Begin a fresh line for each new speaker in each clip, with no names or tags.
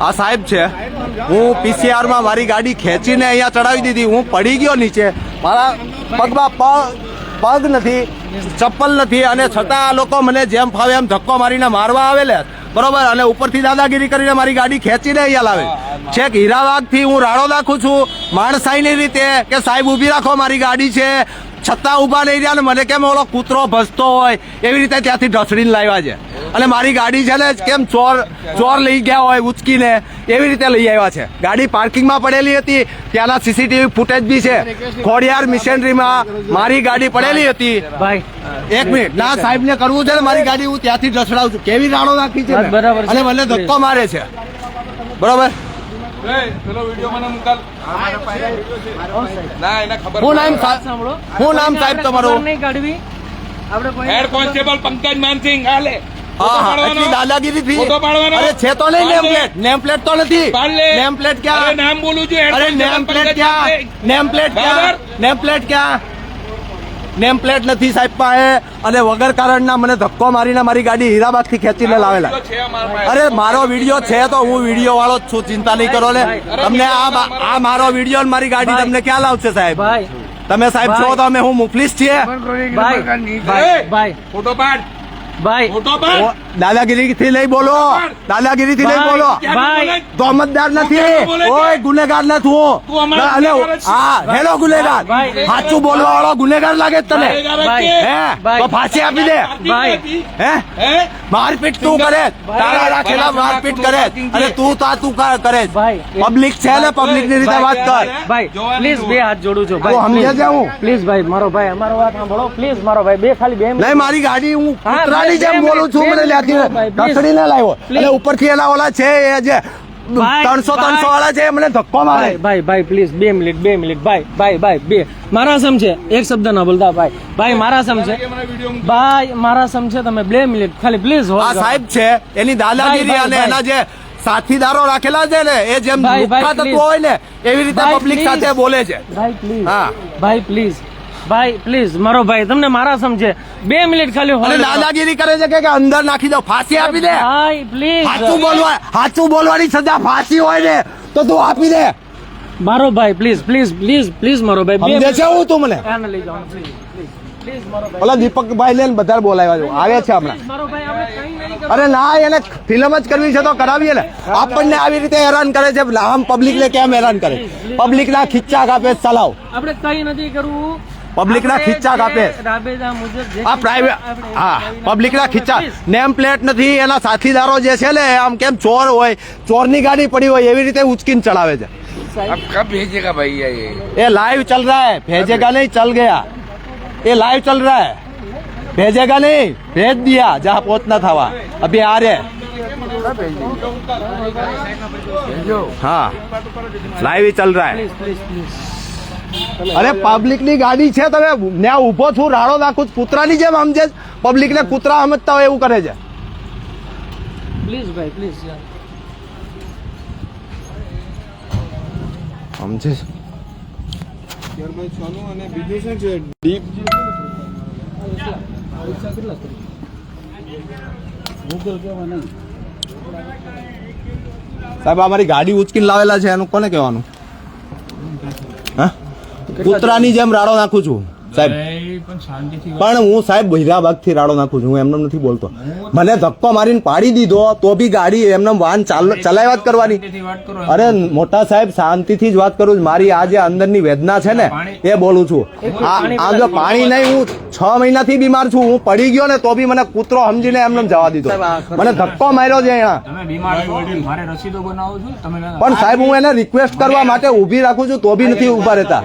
આ સાહેબ છે, હું PCR માં મારી ગાડી ખેંચીને અહીંયા ચડાવી દીધી, હું પડી ગયો નીચે, મારા પગમાં પગ નથી, ચપ્પલ નથી, અને છતાં આ લોકો મને જેમ ફાવે એમ ધક્કો મારીને મારવા આવેલા, બરોબર, અને ઉપરથી દાદાગીરી કરીને મારી ગાડી ખેંચીને અહીંયા લાવે. છેક હીરાવાગથી હું રાડો નાખું છું માણસાઈની રીતે કે સાહેબ ઊભી રાખો, મારી ગાડી છે, છતાં ઊભા નહીં રહ્યા, ને મને કેમ ઓલો કૂતરો ભસતો હોય એવી રીતે ત્યાંથી ઢસડીને લાવ્યા છે, અને મારી ગાડી છે ને કેમ ચોર લઈ ગયા હોય ઉચકીને એવી રીતે લઈ આવ્યા છે. ગાડી પાર્કિંગમાં પડેલી હતી, ત્યાંના CCTV ફૂટેજ બી છે. ખોડિયાર મિશનરીમાં મારી ગાડી પડેલી હતી. ભાઈ એક મિનિટ, ના સાહેબ ને કરવું છે ને, મારી ગાડી હું ત્યાંથી ઢસડાવું છું, કેવી રાડો નાખી છે અને મને ધક્કો મારે છે, બરોબર. હું નામ સાહેબ તમારું?
Head constable Pankaj Mansingh.
દાદાગીરી થી અરે છે તો નહીં નેમ પ્લેટ તો નથી. નેમ પ્લેટ ક્યાં?
નામ બોલું છું.
અરે નેમ પ્લેટ ક્યાં? નેમ પ્લેટ ક્યાં? નેમ પ્લેટ ક્યાં? નેમ પ્લેટ નથી સાહેબ પાસે, અને વગર કારણના મને ધક્કો મારીને મારી ગાડી હીરાબાગ થી ખેંચીને લાવેલા. અરે મારો વિડીયો છે તો હું વિડીયો વાળો જ છું, ચિંતા નહીં કરો ને. તમને આ મારો વિડીયો મારી ગાડી તમને ક્યાં લાવશે સાહેબ? તમે સાહેબ છો તો અમે હું મુફલીસ છીએ.
ફોટો પાડ
ભાઈ,
દાદાગીરી થી નહીં બોલો, દાદાગીરી થી નહીં બોલો. તોમતદાર નથી, ઓય ગુનેગાર નથી. હા હેલો ગુનેગાર, સાચું બોલવા વાળો ગુનેગાર લાગે તને? હે ફાંસી આપી દે. હે મારપીટ તું કરે, તારા રાખેલા મારપીટ કરે, અને તું કરે. પબ્લિક છે ને, પબ્લિક ની રીતે વાત કર.
ભાઈ પ્લીઝ બે હાથ જોડું છું,
હું સમજે છે. હું
પ્લીઝ ભાઈ, મારો ભાઈ અમારો વાત સાંભળો પ્લીઝ. મારો ભાઈ બે ખાલી બે
નહીં, મારી ગાડી હું કૂતરાની જેમ બોલું છું, મને ઢસડીને લાવ્યો, અને ઉપરથી એના ઓલા છે એ જે 300 વાળા છે મને ધક્કો મારે.
ભાઈ પ્લીઝ 2 મિનિટ ભાઈ બે મારા સમજે, એક શબ્દ ના બોલતા ભાઈ મારા સમજે, ભાઈ મારા સમજે, તમે 2 મિનિટ ખાલી પ્લીઝ.
આ સાહેબ છે એની દાદાગીરી અને એના જે સાથીદારો રાખેલા છે ને, એ જેમ લુખ્ખા તત્વો હોય ને એવી રીતે પબ્લિક સાથે બોલે છે.
ભાઈ પ્લીઝ મારો ભાઈ, તમને મારા સમજે 2 મિનિટ ખાલી.
દાદાગીરી કરે છે કે અંદર નાખી દો, ફાંસી આપી દે.
ભાઈ પ્લીઝ,
સાચું બોલવાની સજા ફાંસી હોય ને તો તું આપી દે.
મારો ભાઈ પ્લીઝ મારો ભાઈ
સમજે છે હું તું મને?
લઈ જાઓ પ્લીઝ મારો ભાઈ.
ઓલા દીપકભાઈ ને બધા બોલાવ્યા આવે છે હમણાં. અરે ના, એને ફિલ્મ જ કરવી છે તો કરાવીએ ને. આપણને આવી રીતે હેરાન કરે છે, આમ પબ્લિક ને કેમ હેરાન કરે? પબ્લિક ના ખીચ્ચા કાપે ચલાવ.
આપણે કઈ નથી કરવું,
પબ્લિક ના ખીચ્ચા કાપે. આ પ્રાઇવેટ, હા પબ્લિક ના ખીચ્ચા. નેમ પ્લેટ નથી, એના સાથીદારો જે છે ને આમ કેમ ચોર હોય, ચોરની ગાડી પડી હોય એવી રીતે ઉચકીને ચલાવે છે.
अब कब भेजेगा भैया
ये लाइव चल रहा है, भेजेगा नहीं, चल गया. ये लाइव चल रहा है, भेजेगा नहीं, भेज दिया जहाँ पहुंचना था वहाँ. अभी आ रहे. हाँ लाइव ही चल रहा है. અરે પબ્લિક ની ગાડી છે, તમે ત્યાં ઉભો છું, રાડો નાખું, કૂતરાની જેમ સમજે. પબ્લિક ને કૂતરા સમજતા હોય એવું કરે છે.
પ્લીઝ ભાઈ પ્લીઝ
સમજે. સાહેબ અમારી ગાડી ઉચકીને લાવેલા છે, એનું કોને કહેવાનું? હા કૂતરાની જેમ રાડો નાખું છું સાહેબ, પણ હું સાહેબ હીરાબાગ થી રાડો નાખું છું, હું એમને નથી બોલતો. મને ધક્કો મારીને પાડી દીધો તો બી ગાડી એમને વાહન ચલાવ્યા જ કરવાની. અરે મોટા સાહેબ શાંતિથી જ વાત કરું છું. મારી આ જે અંદરની વેદના છે ને એ બોલું છું. આ જો પાણી નહીં, હું 6 મહિનાથી બીમાર છું, હું પડી ગયો ને તો બી મને કૂતરો સમજીને એમને જવા દીધો. મને ધક્કો માર્યો છે અહીંયા. પણ સાહેબ હું એને રિક્વેસ્ટ કરવા માટે ઉભી રાખું છું તો બી નથી ઉભા રહેતા.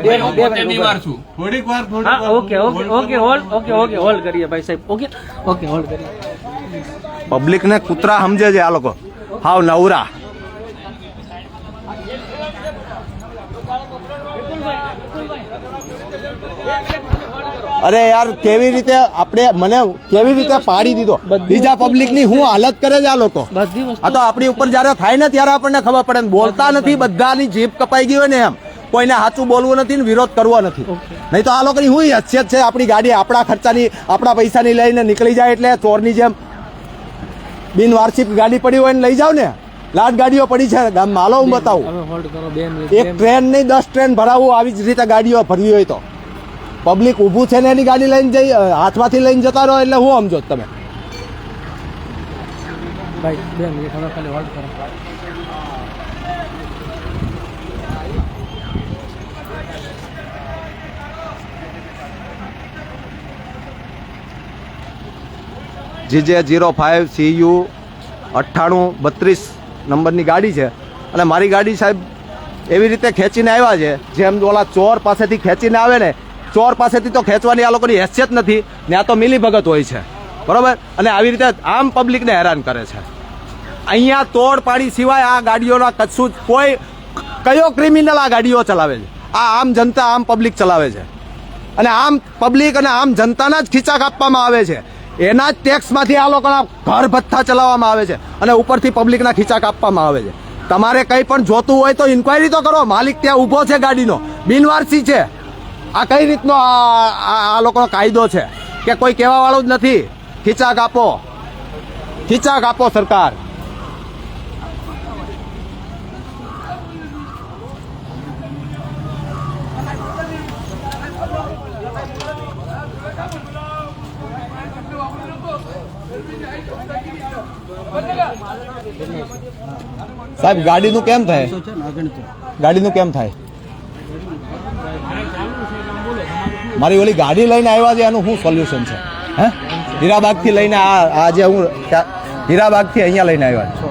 હોલ્ડ કરીએ ભાઈ સાહેબ. ઓકે હોલ્ડ કરીએ.
પબ્લિક ને કૂતરા સમજે છે આ લોકો, હાવ નવરા. અરે યાર કેવી રીતે આપણે મને કેવી રીતે પાડી દીધો, બીજા પબ્લિક ની હું હાલત કરે છે આ લોકો. આ તો આપણી ઉપર જયારે થાય ને ત્યારે આપણને ખબર પડે. બોલતા નથી, બધાની જીભ કપાઈ ગઈ હોય ને એમ. કોઈને સાચું બોલવું નથી ને વિરોધ કરવો નથી. નહીં તો આ લોકોની હું હસિયત છે, આપણી ગાડી આપણા ખર્ચાની આપણા પૈસાની લઈને નીકળી જાય એટલે ચોરની જેમ. બિનવાર્ષિક ગાડી પડી હોય ને લઈ જાવ ને, લાટ ગાડીઓ પડી છે ગામમાં, હાલો હું બતાવું.
હવે હોલ્ડ કરો 2 મિનિટ.
એક ટ્રેન નહીં 10 ટ્રેન ભરાવું આવી જ રીતે ગાડીઓ ભરવી હોય તો. પબ્લિક ઊભું છે ને એની ગાડી લઈને જઈ હાથમાંથી લઈને જતા રહો એટલે હું સમજો તમે.
ભાઈ 2 મિનિટ હવે ખાલી હોલ્ડ કરો.
GJ05CU 9832 નંબરની ગાડી છે અને મારી ગાડી સાહેબ એવી રીતે ખેંચીને આવ્યા છે જેમ ઓલા ચોર પાસેથી ખેંચીને આવે ને, ચોર પાસેથી તો ખેંચવાની આ લોકોની હેસિયત નથી ને, આ તો મિલીભગત હોય છે બરોબર. અને આવી રીતે આમ પબ્લિકને હેરાન કરે છે. અહીંયા તોડ પાડી સિવાય આ ગાડીઓના કશું જ કોઈ કયો ક્રિમિનલ આ ગાડીઓ ચલાવે છે? આ આમ જનતા આમ પબ્લિક ચલાવે છે અને આમ પબ્લિક અને આમ જનતાના જ ખીચા કાપવામાં આવે છે. એના જ ટેક્સમાંથી આ લોકોના ઘર ભથ્થા ચલાવવામાં આવે છે અને ઉપરથી પબ્લિકના ખીચા કાપવામાં આવે છે. તમારે કંઈ પણ જોતું હોય તો ઇન્ક્વાયરી તો કરો. માલિક ત્યાં ઊભો છે ગાડીનો, બિનવારસી છે. આ કઈ રીતનો આ લોકોનો કાયદો છે કે કોઈ કહેવા વાળું જ નથી? ખીચા કાપો, ખીચા કાપો સરકાર. સાહેબ ગાડીનું કેમ થાય? ગાડીનું કેમ થાય? મારી ઓલી ગાડી લઈને આવ્યા છે એનું શું સોલ્યુશન છે? હે, હીરાબાગથી લઈને આ જે હું હીરાબાગથી અહીંયા લઈને આવ્યા છે.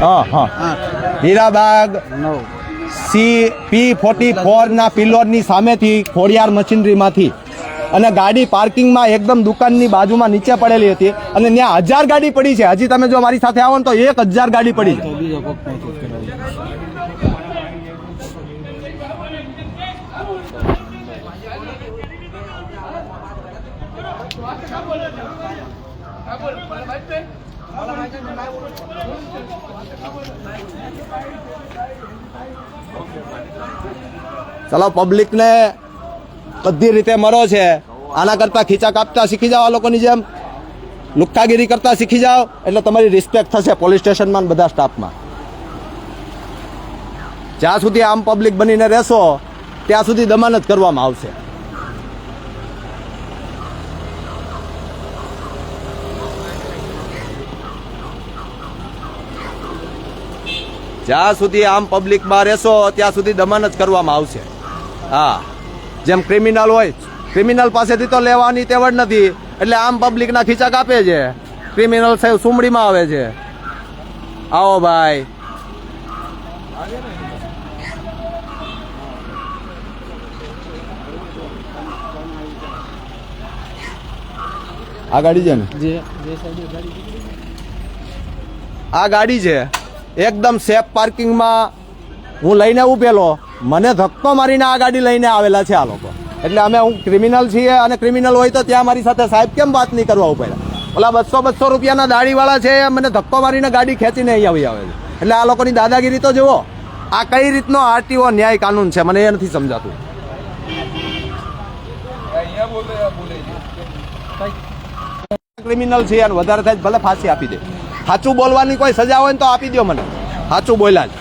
હા હા, હીરાબાગ P44 ના પિલોરની સામેથી ખોડિયાર મશીનરીમાંથી. અને ગાડી પાર્કિંગમાં એકદમ દુકાનની બાજુમાં નીચે પડેલી હતી અને ત્યાં 1000 ગાડી પડી છે. હજી તમે જો મારી સાથે આવો ને તો 1000 ગાડી પડી છે. ચલો પબ્લિકને બધી રીતે મરો છે. આના કરતા ખીચા કાપતા શીખી જાઓ, આ લોકોની જેમ લુખ્ખાગીરી કરતા શીખી જાઓ એટલે તમારી રિસ્પેક્ટ થશે પોલીસ સ્ટેશનમાં બધા સ્ટાફમાં. જ્યાં સુધી આમ પબ્લિક બનીને રહેશો ત્યાં સુધી દમન જ કરવામાં આવશે. જ્યાં સુધી આમ પબ્લિકમાં રહેશો ત્યાં સુધી દમન જ કરવામાં આવશે. હા, જેમ ક્રિમિનલ હોય, ક્રિમિનલ પાસેથી તો લેવાની તેવડ નથી એટલે આમ પબ્લિકના ખીચા કાપે છે. ક્રિમિનલ સાહેબ સુમડીમાં આવે છે. આવો ભાઈ. આ ગાડી છે ને, આ ગાડી છે એકદમ સેફ પાર્કિંગમાં હું લઈને ઉભેલો, મને ધક્કો મારીને આ ગાડી લઈને આવેલા છે આ લોકો. એટલે અમે હું ક્રિમિનલ છીએ અને ક્રિમિનલ હોય તો ત્યાં મારી સાથે સાહેબ કેમ વાત નહીં કરવા ઉભેલા? ઓલા 200 રૂપિયાના દાઢીવાળા છે મને ધક્કો મારીને ગાડી ખેંચીને અહીંયા આવે છે. એટલે આ લોકોની દાદાગીરી તો જુઓ. આ કઈ રીતનો આરટીઓ ન્યાય કાનૂન છે મને એ નથી સમજાતું. ક્રિમિનલ છે અને વધારે થાય ભલે ફાંસી આપી દે. સાચું બોલવાની કોઈ સજા હોય ને તો આપી દો મને. સાચું બોલ્યા જ.